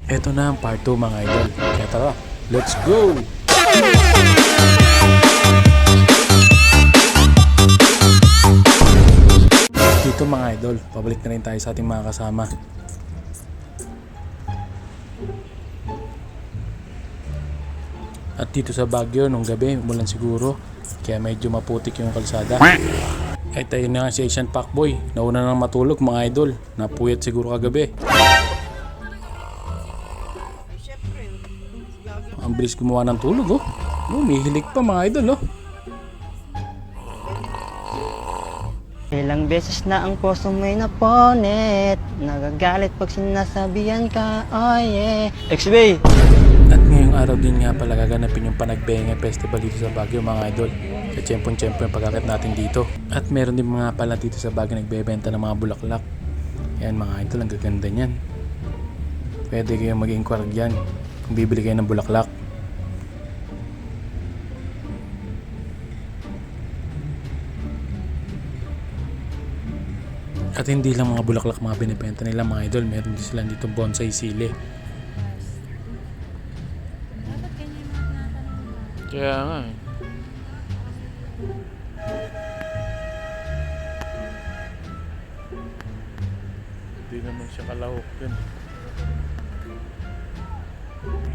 Eto na ang part 2 mga idol. Kaya tara, let's go! Dito mga idol, pabalik na rin tayo sa ating mga kasama. At dito sa Baguio, nung gabi, umulan siguro. Kaya medyo maputik yung kalsada. Ay tayo na nga si Asian Pacboy. Nauna nang matulog mga idol. Napuyat siguro kagabi. Ang bilis gumawa ng tulog oh. Mihilig pa mga idol oh. Ilang beses na ang puso mo'y naponet. Nagagalit pag sinasabihan ka, oh yeah. XB! At ngayong araw din nga pala gaganapin yung Panagbenga Festival dito sa Baguio mga idol. Sa tiyempon-tiyempo yung pagkakit natin dito. At meron din mga pala dito sa Baguio nagbebenta ng mga bulaklak. Yan mga idol, ang gaganda niyan. Pwede kayong mag-inquire dyan kung bibili kayo ng bulaklak. At hindi lang mga bulaklak mga binibenta nila mga idol, meron din sila dito bonsai sili. Kaya nga eh. Hindi naman siya kalahok yun.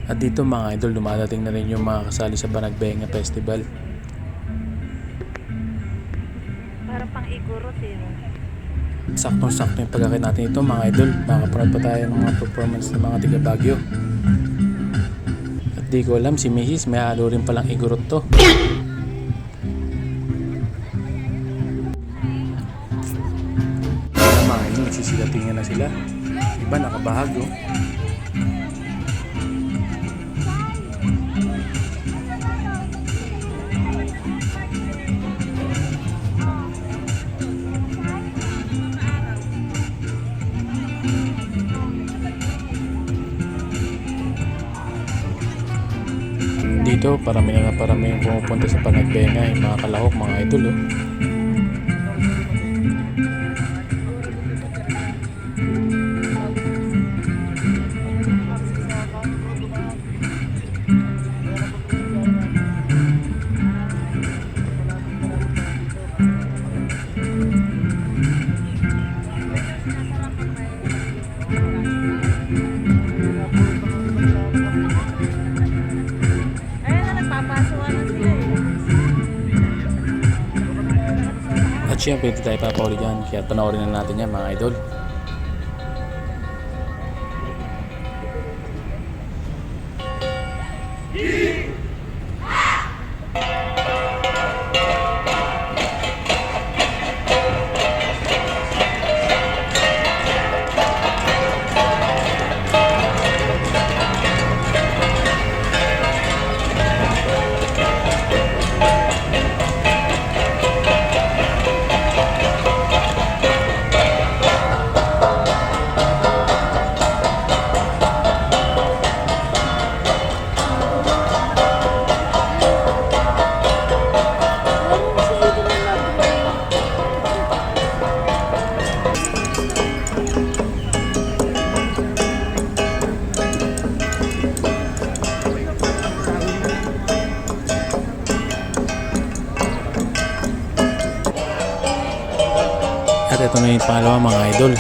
At dito mga idol, dumadating na rin yung mga kasali sa Panagbenga Festival. Para pang igurot eh. Saktong-sakto yung pagkakit natin ito mga idol. Makapanood pa tayo ng mga performance ng mga tiga Baguio. At di ko alam si Mrs. may halo rin palang igurot to. Kaya mga idol, sisigatingin na sila. Iba nakabahag oh. Dito parami na parami yung pumupunta sa Panagbenga yung mga kalahok mga idol oh. At syempre hindi tayo papahuli dyan, kaya panoorin na natin yan mga idol. At ito na yung pangalawa mga idol.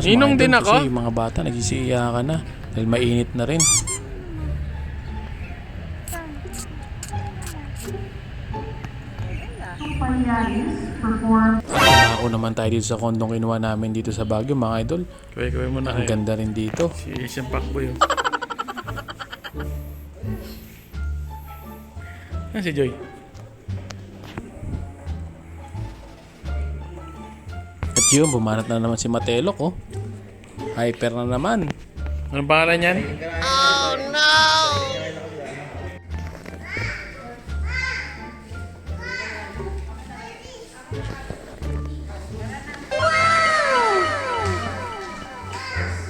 Tapos Ninong mga din idol, ako? kasi yung mga bata nagsisiyakan na dahil mainit na rin. At ako naman tayo dito sa kondong kinuha namin dito sa Baguio mga idol. Kaway mo na Ang ganda rin dito. Si Asian Pakboy. Si Joy. At yun, bumanat na naman si Matelok oh. Hyper na naman. Anong pangalan niyan?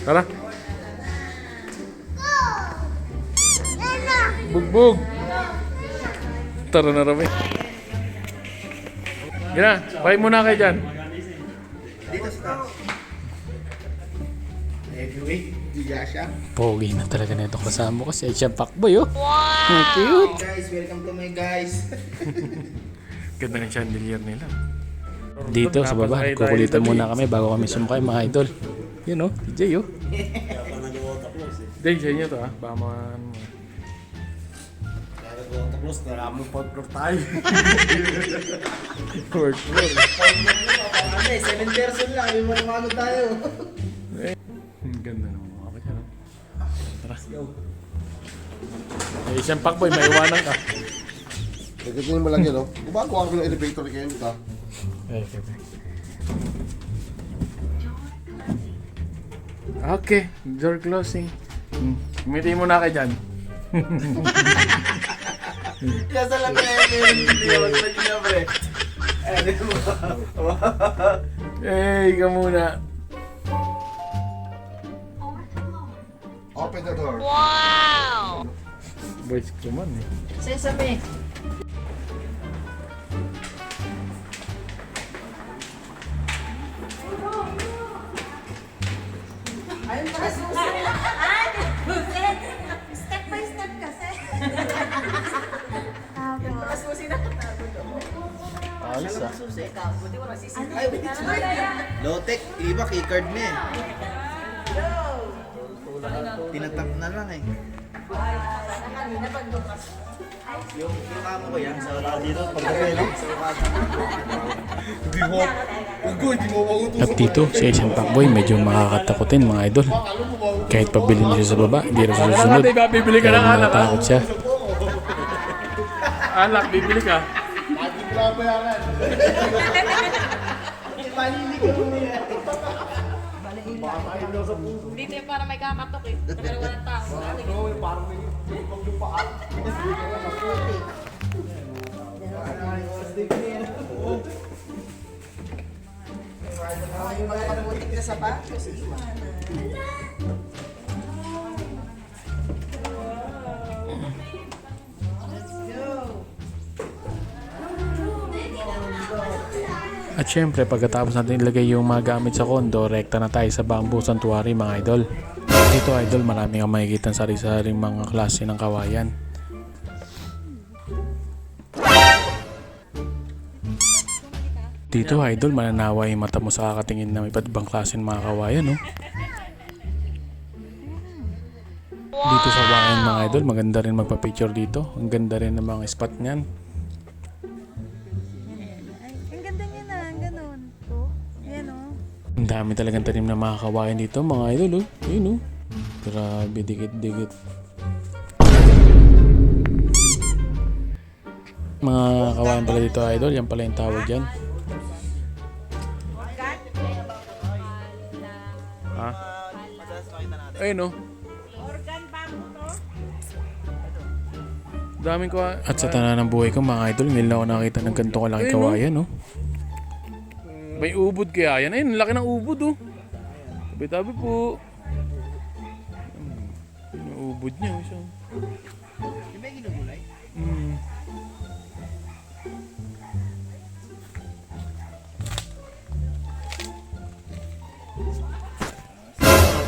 Tara. Bugbog. Tara na Rami. Gina, bye muna kayo dyan. Pogi na talaga na itong kasama ko si Asian Pakboy oh. Wow! Ang cute! Guys, welcome to my guys. Ganda ng chandelier nila. Dito sa baba, Napasakay tayo kukulitan dito, muna Jay. kami bago kami sumakay mga idol. Yun oh, DJ oh. Dahil sa inyo to ah. Baka man... Tapos naramong podcast tayo. Fourth floor. Ano 7 person lang, may manumano tayo. Ang ganda ng mga kapatid. Tara. Eh, isang Pakboy, maiwanan ka. Nagkakain mo lang yan, no? Gumagawa ko ng elevator kayo nito. Okay, door closing. Umiti mo na kayo dyan. Kasa lang na yan, meron video. Lagi na, pre. Eh, ikaw muna. Open the door. Boys ko man eh. Sesame. Step by step kasi. Alis ah. Lotek, iba keycard na eh. Tinatap na lang eh. Yung kamo ko yan, sa dito, pagkakay lang. Hindi mo magutos. At dito, si Asian Pakboy medyo makakatakutin mga idol. Kahit pabili mo siya sa baba, hindi rin siya susunod. Di ba, bibili ka Kaya ng alak ha? natatakot siya. Alak, bibili ka. Lagi mo lang bayaran. Dito yung para may kakatok eh. Pero walang tao. At syempre, pagkatapos natin ilagay yung mga gamit sa kondo, rekta na tayo sa Bamboo Sanctuary mga idol. Dito idol, marami kang makikita sari-saring mga klase ng kawayan. Dito idol, mananawa yung mata mo sa kakatingin ng iba't ibang klase ng mga kawayan no? Dito sa Wayan mga idol, maganda rin magpa-picture dito. Ang ganda rin ng mga spot niyan. Ang ganda niya na, ganun. Oh, yan oh. Ang dami talagang tanim na mga kawayan dito mga idol oh. Yun oh. Grabe, dikit-dikit. Mga kawayan pala dito idol, yan pala yung tawag dyan. Ha? Ayun oh. Daming ko. At sa tanan ng buhay ko mga idol, ngayon lang ako nakita ng ganito kalaki Ayun, kawayan no. May ubod kaya yan. Ayun, laki ng ubod oh. Tabi-tabi po. Yung ubod niya. Isa. Di ba yung ginugulay?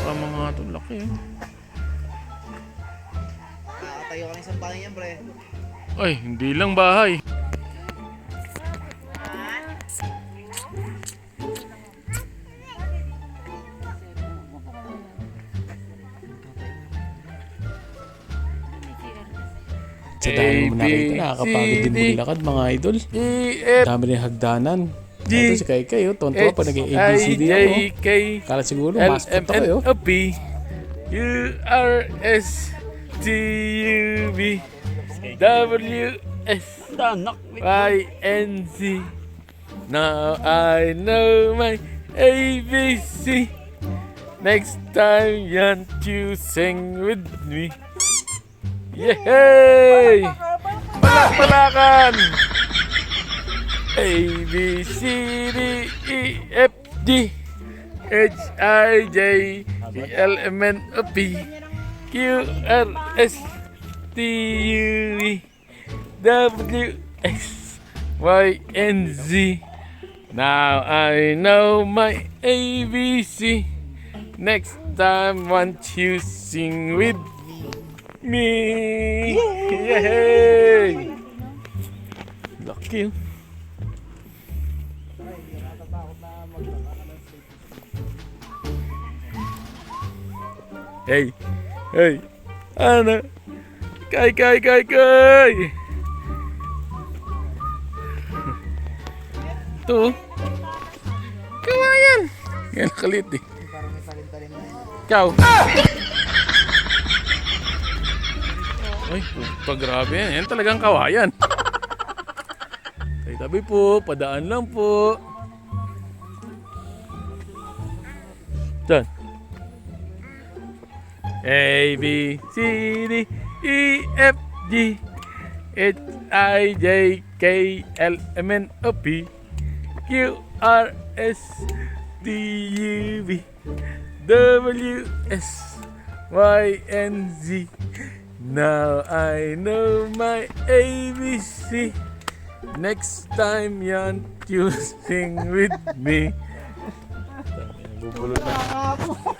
Ang mga ito, laki oh. Nakakatayo ka ng isang bahay yan, pre. Ay, hindi lang bahay. Sa dami mo nakita, nakakapagod din maglakad mga idol. E, F, Dami rin hagdanan. G, Ito si Kai Kai, oh. Tonto pa nag-ABCD H, I, J, ako. K, Kala siguro, L, mascot M, ako N, yun. O, P, Q, R, S, T, U, V, W, S, Y, N, Z. Now I know my ABC. Next time you want to sing with me. Yay! Palakpalakan! A, B, C, D, E, F, G, H, I, J, K, L, M, N, O, P, Q, R, S, T, U, V, W, X, Y, and Z. Now I know my ABC. Next time want you sing with me. Yay! Lucky. Hey, hey, ano? Kai! Ito. Kawayan. Yan kalit eh. Ikaw. Ay, puta, grabe yan. Yan talagang kawayan. Tabi po, padaan lang po. Diyan. A, B, C, D, E, F, G, H, I, J, K, L, M, N, O, P, Q, R, S, T, U, V, W, S, Y, and Z. Now I know my ABC. Next time yan, you sing with me. Bubulot na.